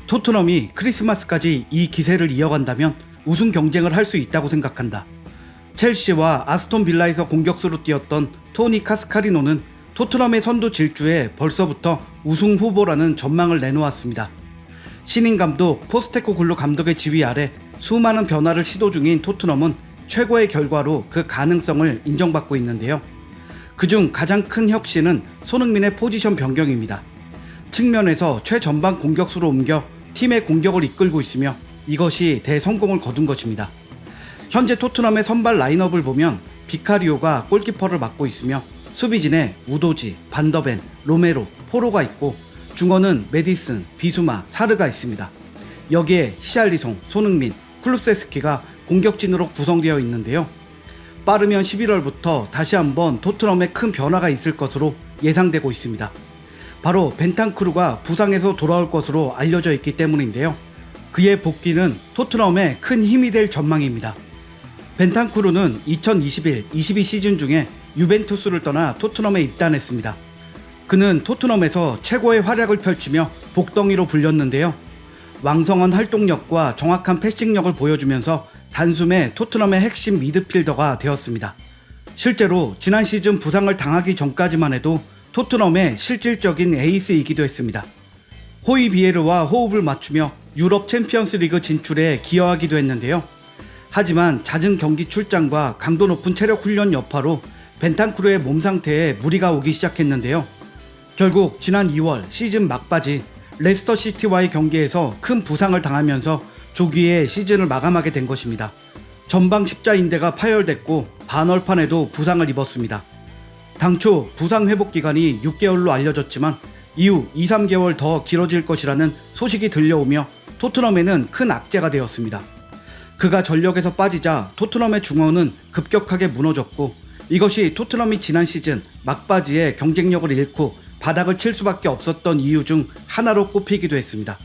토트넘이 크리스마스까지 이 기세를 이어간다면 우승 경쟁을 할 수 있다고 생각한다. 첼시와 아스톤 빌라에서 공격수로 뛰었던 토니 카스카리노는 토트넘의 선두 질주에 벌써부터 우승 후보라는 전망을 내놓았습니다. 신인 감독 포스테코글루 감독의 지휘 아래 수많은 변화를 시도 중인 토트넘은 최고의 결과로 그 가능성을 인정받고 있는데요. 그중 가장 큰 혁신은 손흥민의 포지션 변경입니다. 측면에서 최전방 공격수로 옮겨 팀의 공격을 이끌고 있으며 이것이 대성공을 거둔 것입니다. 현재 토트넘의 선발 라인업을 보면 비카리오가 골키퍼를 맡고 있으며 수비진에 우도지, 반더벤, 로메로, 포로가 있고 중원은 메디슨, 비수마, 사르가 있습니다. 여기에 히샬리송, 손흥민, 쿨루세스키가 공격진으로 구성되어 있는데요. 빠르면 11월부터 다시 한번 토트넘에 큰 변화가 있을 것으로 예상되고 있습니다. 바로 벤탄쿠르가 부상에서 돌아올 것으로 알려져 있기 때문인데요. 그의 복귀는 토트넘에 큰 힘이 될 전망입니다. 벤탄쿠르는 2021-22 시즌 중에 유벤투스를 떠나 토트넘에 입단했습니다. 그는 토트넘에서 최고의 활약을 펼치며 복덩이로 불렸는데요. 왕성한 활동력과 정확한 패싱력을 보여주면서 단숨에 토트넘의 핵심 미드필더가 되었습니다. 실제로 지난 시즌 부상을 당하기 전까지만 해도 토트넘의 실질적인 에이스이기도 했습니다. 호이비에르와 호흡을 맞추며 유럽 챔피언스 리그 진출에 기여하기도 했는데요. 하지만 잦은 경기 출장과 강도 높은 체력 훈련 여파로 벤탄쿠르의 몸 상태에 무리가 오기 시작했는데요. 결국 지난 2월 시즌 막바지 레스터 시티와의 경기에서 큰 부상을 당하면서 조기에 시즌을 마감하게 된 것입니다. 전방 십자인대가 파열됐고 반월판에도 부상을 입었습니다. 당초 부상 회복 기간이 6개월로 알려졌지만 이후 2-3개월 더 길어질 것이라는 소식이 들려오며 토트넘에는 큰 악재가 되었습니다. 그가 전력에서 빠지자 토트넘의 중원은 급격하게 무너졌고 이것이 토트넘이 지난 시즌 막바지에 경쟁력을 잃고 바닥을 칠 수밖에 없었던 이유 중 하나로 꼽히기도 했습니다.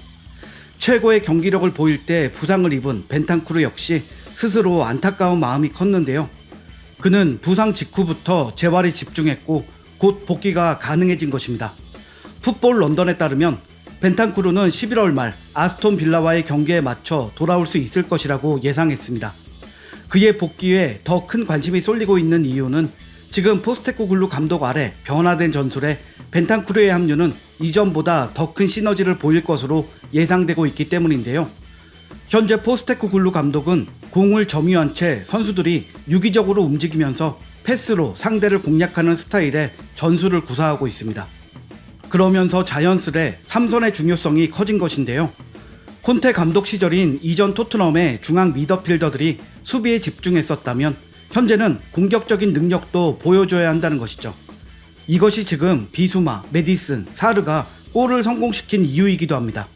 최고의 경기력을 보일 때 부상을 입은 벤탄쿠르 역시 스스로 안타까운 마음이 컸는데요. 그는 부상 직후부터 재활에 집중했고 곧 복귀가 가능해진 것입니다. 풋볼 런던에 따르면 벤탄쿠르는 11월 말 아스톤 빌라와의 경기에 맞춰 돌아올 수 있을 것이라고 예상했습니다. 그의 복귀에 더 큰 관심이 쏠리고 있는 이유는 지금 포스테코글루 감독 아래 변화된 전술에 벤탄쿠르의 합류는 이전보다 더 큰 시너지를 보일 것으로 예상되고 있기 때문인데요. 현재 포스테코글루 감독은 공을 점유한 채 선수들이 유기적으로 움직이면서 패스로 상대를 공략하는 스타일의 전술을 구사하고 있습니다. 그러면서 자연스레 3선의 중요성이 커진 것인데요. 콘테 감독 시절인 이전 토트넘의 중앙 미더필더들이 수비에 집중했었다면 현재는 공격적인 능력도 보여줘야 한다는 것이죠. 이것이 지금 비수마, 메디슨, 사르가 골을 성공시킨 이유이기도 합니다.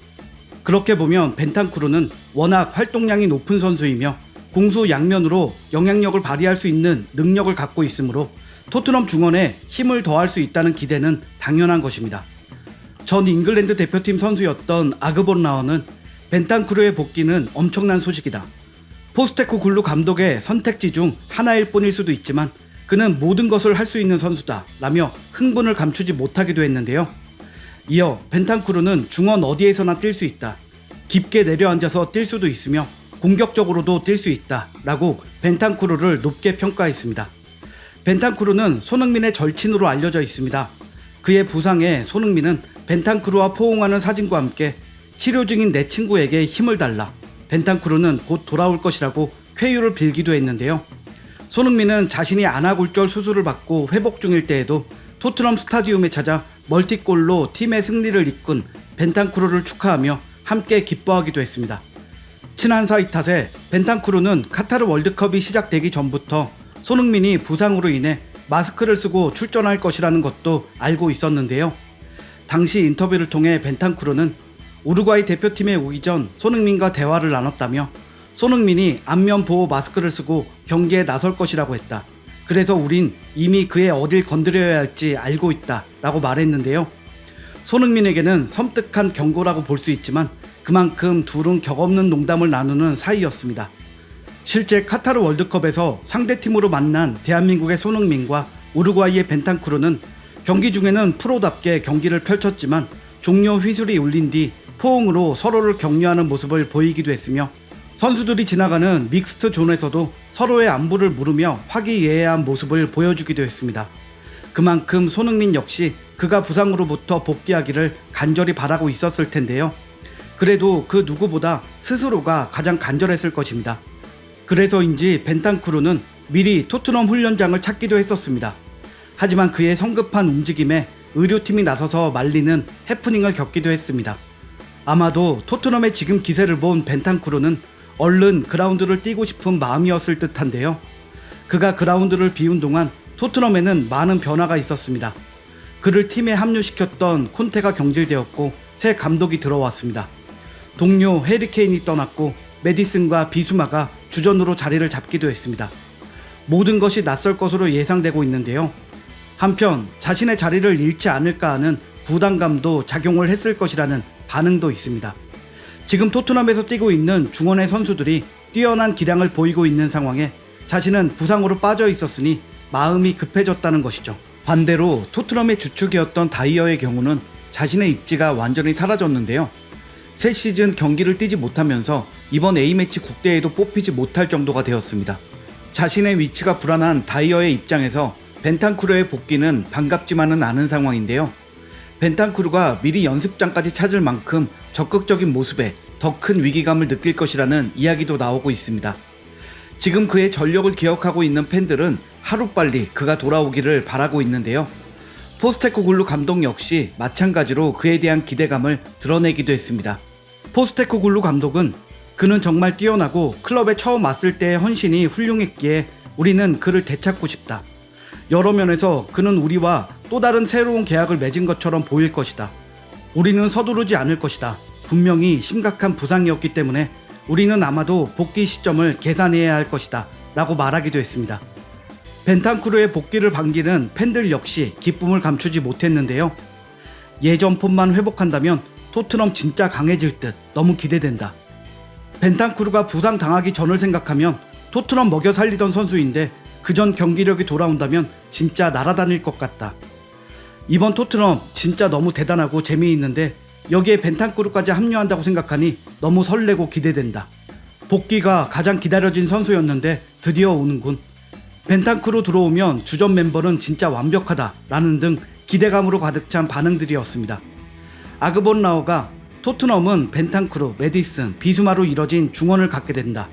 그렇게 보면 벤탄쿠르는 워낙 활동량이 높은 선수이며 공수 양면으로 영향력을 발휘할 수 있는 능력을 갖고 있으므로 토트넘 중원에 힘을 더할 수 있다는 기대는 당연한 것입니다. 전 잉글랜드 대표팀 선수였던 아그본 라어는 벤탄쿠르의 복귀는 엄청난 소식이다. 포스테코글루 감독의 선택지 중 하나일 뿐일 수도 있지만 그는 모든 것을 할 수 있는 선수다 라며 흥분을 감추지 못하기도 했는데요. 이어 벤탄쿠르는 중원 어디에서나 뛸 수 있다. 깊게 내려앉아서 뛸 수도 있으며 공격적으로도 뛸 수 있다 라고 벤탄쿠르를 높게 평가했습니다. 벤탄쿠르는 손흥민의 절친으로 알려져 있습니다. 그의 부상에 손흥민은 벤탄쿠르와 포옹하는 사진과 함께 치료 중인 내 친구에게 힘을 달라. 벤탄쿠르는 곧 돌아올 것이라고 쾌유를 빌기도 했는데요. 손흥민은 자신이 안아골절 수술을 받고 회복 중일 때에도 토트넘 스타디움에 찾아 멀티골로 팀의 승리를 이끈 벤탄쿠르를 축하하며 함께 기뻐하기도 했습니다. 친한 사이 탓에 벤탄쿠르는 카타르 월드컵이 시작되기 전부터 손흥민이 부상으로 인해 마스크를 쓰고 출전할 것이라는 것도 알고 있었는데요. 당시 인터뷰를 통해 벤탄쿠르는 우루과이 대표팀에 오기 전 손흥민과 대화를 나눴다며 손흥민이 안면 보호 마스크를 쓰고 경기에 나설 것이라고 했다. 그래서 우린 이미 그의 어딜 건드려야 할지 알고 있다 라고 말했는데요. 손흥민에게는 섬뜩한 경고라고 볼 수 있지만 그만큼 둘은 격없는 농담을 나누는 사이였습니다. 실제 카타르 월드컵에서 상대팀으로 만난 대한민국의 손흥민과 우루과이의 벤탄쿠르는 경기 중에는 프로답게 경기를 펼쳤지만 종료 휘슬이 울린 뒤 포옹으로 서로를 격려하는 모습을 보이기도 했으며 선수들이 지나가는 믹스트 존에서도 서로의 안부를 물으며 화기애애한 모습을 보여주기도 했습니다. 그만큼 손흥민 역시 그가 부상으로부터 복귀하기를 간절히 바라고 있었을 텐데요. 그래도 그 누구보다 스스로가 가장 간절했을 것입니다. 그래서인지 벤탄쿠르는 미리 토트넘 훈련장을 찾기도 했었습니다. 하지만 그의 성급한 움직임에 의료팀이 나서서 말리는 해프닝을 겪기도 했습니다. 아마도 토트넘의 지금 기세를 본 벤탄쿠르는 얼른 그라운드를 뛰고 싶은 마음이었을 듯한데요. 그가 그라운드를 비운 동안 토트넘에는 많은 변화가 있었습니다. 그를 팀에 합류시켰던 콘테가 경질되었고 새 감독이 들어왔습니다. 동료 해리케인이 떠났고 메디슨과 비수마가 주전으로 자리를 잡기도 했습니다. 모든 것이 낯설 것으로 예상되고 있는데요. 한편 자신의 자리를 잃지 않을까 하는 부담감도 작용을 했을 것이라는 반응도 있습니다. 지금 토트넘에서 뛰고 있는 중원의 선수들이 뛰어난 기량을 보이고 있는 상황에 자신은 부상으로 빠져 있었으니 마음이 급해졌다는 것이죠. 반대로 토트넘의 주축이었던 다이어의 경우는 자신의 입지가 완전히 사라졌는데요. 새 시즌 경기를 뛰지 못하면서 이번 A매치 국대에도 뽑히지 못할 정도가 되었습니다. 자신의 위치가 불안한 다이어의 입장에서 벤탄쿠르의 복귀는 반갑지만은 않은 상황인데요. 벤탄쿠르가 미리 연습장까지 찾을 만큼 적극적인 모습에 더 큰 위기감을 느낄 것이라는 이야기도 나오고 있습니다. 지금 그의 전력을 기억하고 있는 팬들은 하루빨리 그가 돌아오기를 바라고 있는데요. 포스테코글루 감독 역시 마찬가지로 그에 대한 기대감을 드러내기도 했습니다. 포스테코글루 감독은 그는 정말 뛰어나고 클럽에 처음 왔을 때의 헌신이 훌륭했기에 우리는 그를 되찾고 싶다. 여러 면에서 그는 우리와 또 다른 새로운 계약을 맺은 것처럼 보일 것이다. 우리는 서두르지 않을 것이다. 분명히 심각한 부상이었기 때문에 우리는 아마도 복귀 시점을 계산해야 할 것이다 라고 말하기도 했습니다. 벤탄쿠르의 복귀를 반기는 팬들 역시 기쁨을 감추지 못했는데요. 예전 폼만 회복한다면 토트넘 진짜 강해질 듯 너무 기대된다. 벤탄쿠르가 부상 당하기 전을 생각하면 토트넘 먹여 살리던 선수인데 그전 경기력이 돌아온다면 진짜 날아다닐 것 같다. 이번 토트넘 진짜 너무 대단하고 재미있는데 여기에 벤탄쿠르까지 합류한다고 생각하니 너무 설레고 기대된다. 복귀가 가장 기다려진 선수였는데 드디어 오는군. 벤탄쿠르 들어오면 주전 멤버는 진짜 완벽하다 라는 등 기대감으로 가득 찬 반응들이었습니다. 아그본라오가 토트넘은 벤탄쿠르, 메디슨, 비수마로 이뤄진 중원을 갖게 된다.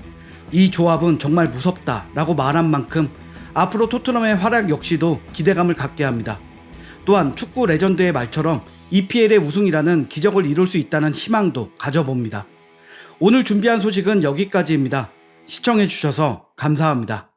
이 조합은 정말 무섭다 라고 말한 만큼 앞으로 토트넘의 활약 역시도 기대감을 갖게 합니다. 또한 축구 레전드의 말처럼 EPL의 우승이라는 기적을 이룰 수 있다는 희망도 가져봅니다. 오늘 준비한 소식은 여기까지입니다. 시청해주셔서 감사합니다.